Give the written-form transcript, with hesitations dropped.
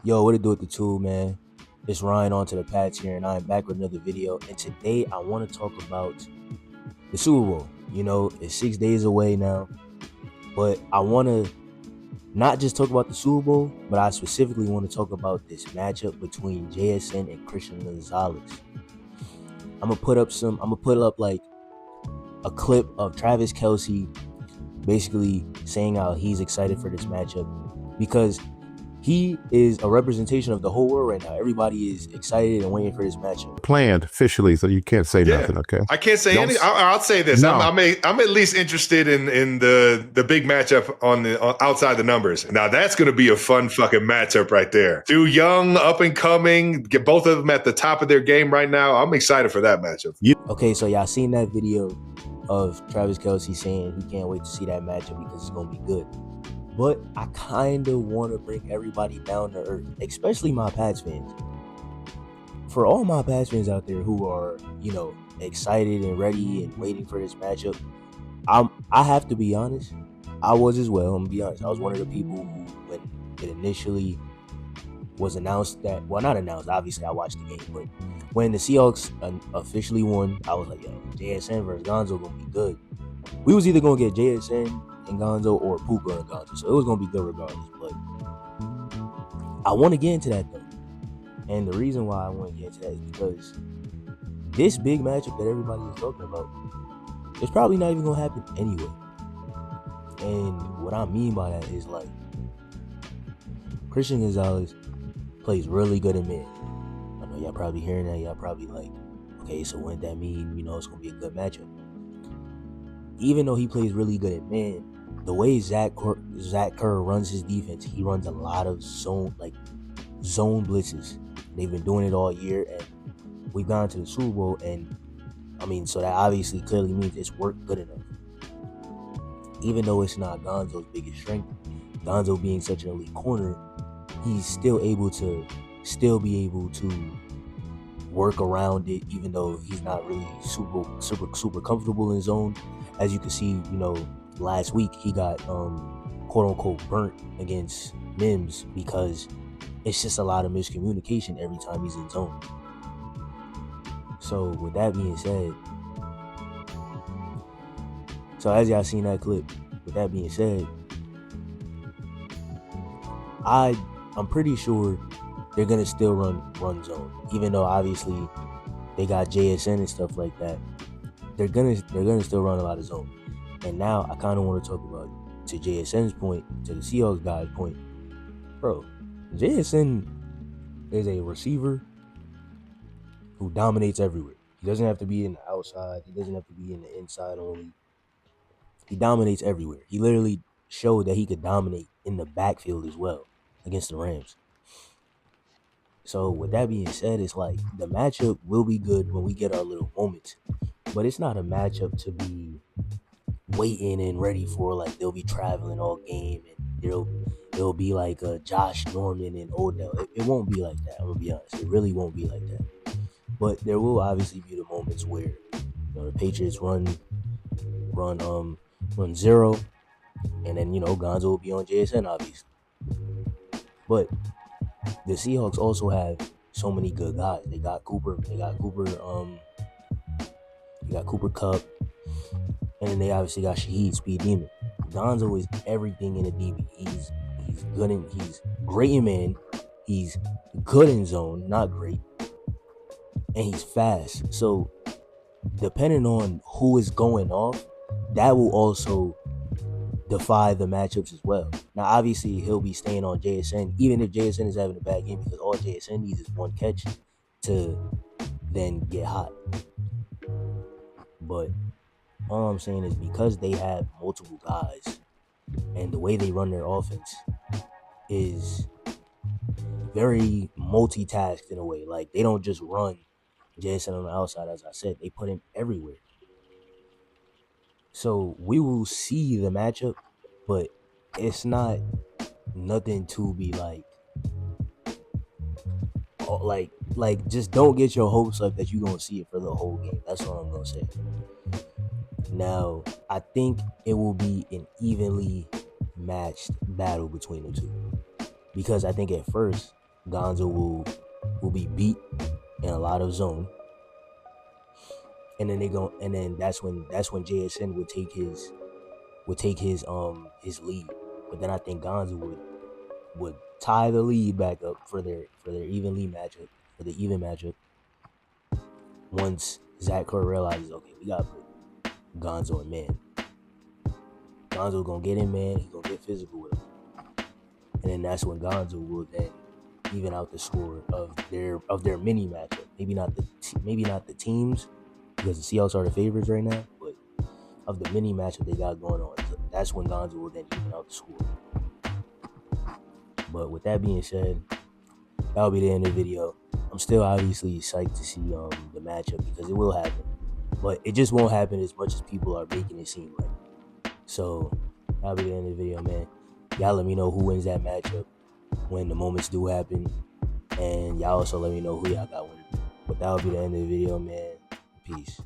Yo, what it do with the tool, man? It's Ryan on to the Pats here, and I'm back with another video. And today I want to talk about the Super Bowl. You know, it's 6 days away now, but I want to not just talk about the Super Bowl, but I specifically want to talk about this matchup between JSN and Christian Gonzalez. I'm gonna put up like a clip of Travis Kelce basically saying how he's excited for this matchup because he is a representation of the whole world right now. Everybody is excited and waiting for this matchup. Planned officially, so you can't say nothing. Okay, I can't say anything. I'll say this. No. I'm at least interested in the big matchup on outside the numbers. Now that's going to be a fun fucking matchup right there. Two young, up and coming, get both of them at the top of their game right now. I'm excited for that matchup. Okay, so y'all seen that video of Travis Kelce saying he can't wait to see that matchup because it's gonna be good. But I kind of want to bring everybody down to earth, especially my Pats fans. For all my Pats fans out there who are, excited and ready and waiting for this matchup, I have to be honest. I was as well. I'm gonna be honest. I was one of the people who, when it initially was announced that, well, not announced. Obviously, I watched the game, but when the Seahawks officially won, I was like, yo, JSN versus Gonzo gonna be good. We was either gonna get JSN and Gonzo or Puka and Gonzo, so it was gonna be good regardless. But I want to get into that though, and the reason why I want to get into that is because this big matchup that everybody is talking about is probably not even gonna happen anyway. And what I mean by that is, like, Christian Gonzalez plays really good in man. I know y'all probably hearing that. Y'all probably like, okay, so what that mean? It's gonna be a good matchup. Even though he plays really good at man, the way Zach Kerr runs his defense, he runs a lot of zone blitzes. They've been doing it all year, and we've gone to the Super Bowl, and so that obviously clearly means it's worked good enough. Even though it's not Gonzo's biggest strength, Gonzo being such an elite corner, he's still be able to work around it, even though he's not really super comfortable in zone. As you can see, last week he got quote unquote burnt against Mims because it's just a lot of miscommunication every time he's in zone. So with that being said, as y'all seen that clip, with that being said, I'm pretty sure they're gonna still run zone, even though obviously they got JSN and stuff like that. They're gonna still run a lot of zone. And now I kind of want to talk about, to JSN's point, to the Seahawks guy's point, bro. JSN is a receiver who dominates everywhere. He doesn't have to be in the outside. He doesn't have to be in the inside only. He dominates everywhere. He literally showed that he could dominate in the backfield as well against the Rams. So with that being said, it's like the matchup will be good when we get our little moments, but it's not a matchup to be waiting and ready for. Like, they'll be traveling all game, and it'll be like Josh Norman and Odell. It won't be like that. I'm gonna be honest. It really won't be like that. But there will obviously be the moments where the Patriots run zero, and then Gonzo will be on JSN obviously. But the Seahawks also have so many good guys. They got Cooper Kupp, and then they obviously got Shaheed Speed Demon. Gonzo is everything in a DB. He's great in man. He's good in zone, not great, and he's fast. So depending on who is going off, that will also defy the matchups as well. Now, obviously, he'll be staying on JSN, even if JSN is having a bad game, because all JSN needs is one catch to then get hot. But all I'm saying is, because they have multiple guys and the way they run their offense is very multitasked in a way. Like, they don't just run JSN on the outside, as I said. They put him everywhere. So we will see the matchup, but it's not nothing to be like just don't get your hopes up that you're gonna see it for the whole game. That's all I'm gonna say. Now, I think it will be an evenly matched battle between the two, because I think at first Gonzo will be beat in a lot of zone. And then that's when JSN would take his lead. But then I think Gonzo would tie the lead back up for their even lead matchup, for the even matchup. Once Zach Core realizes, okay, we gotta put Gonzo in man. Gonzo's gonna get in man, he's gonna get physical with him. And then that's when Gonzo will then even out the score of their mini matchup. Maybe not the teams, because the Seahawks are the favorites right now, but of the mini matchup they got going on, that's when Gonzo will then even out the score. But with that being said, that'll be the end of the video. I'm still obviously psyched to see the matchup, because it will happen, but it just won't happen as much as people are making it seem like. So that'll be the end of the video, man. Y'all let me know who wins that matchup when the moments do happen, and y'all also let me know who y'all got winning. But that'll be the end of the video, man. Peace.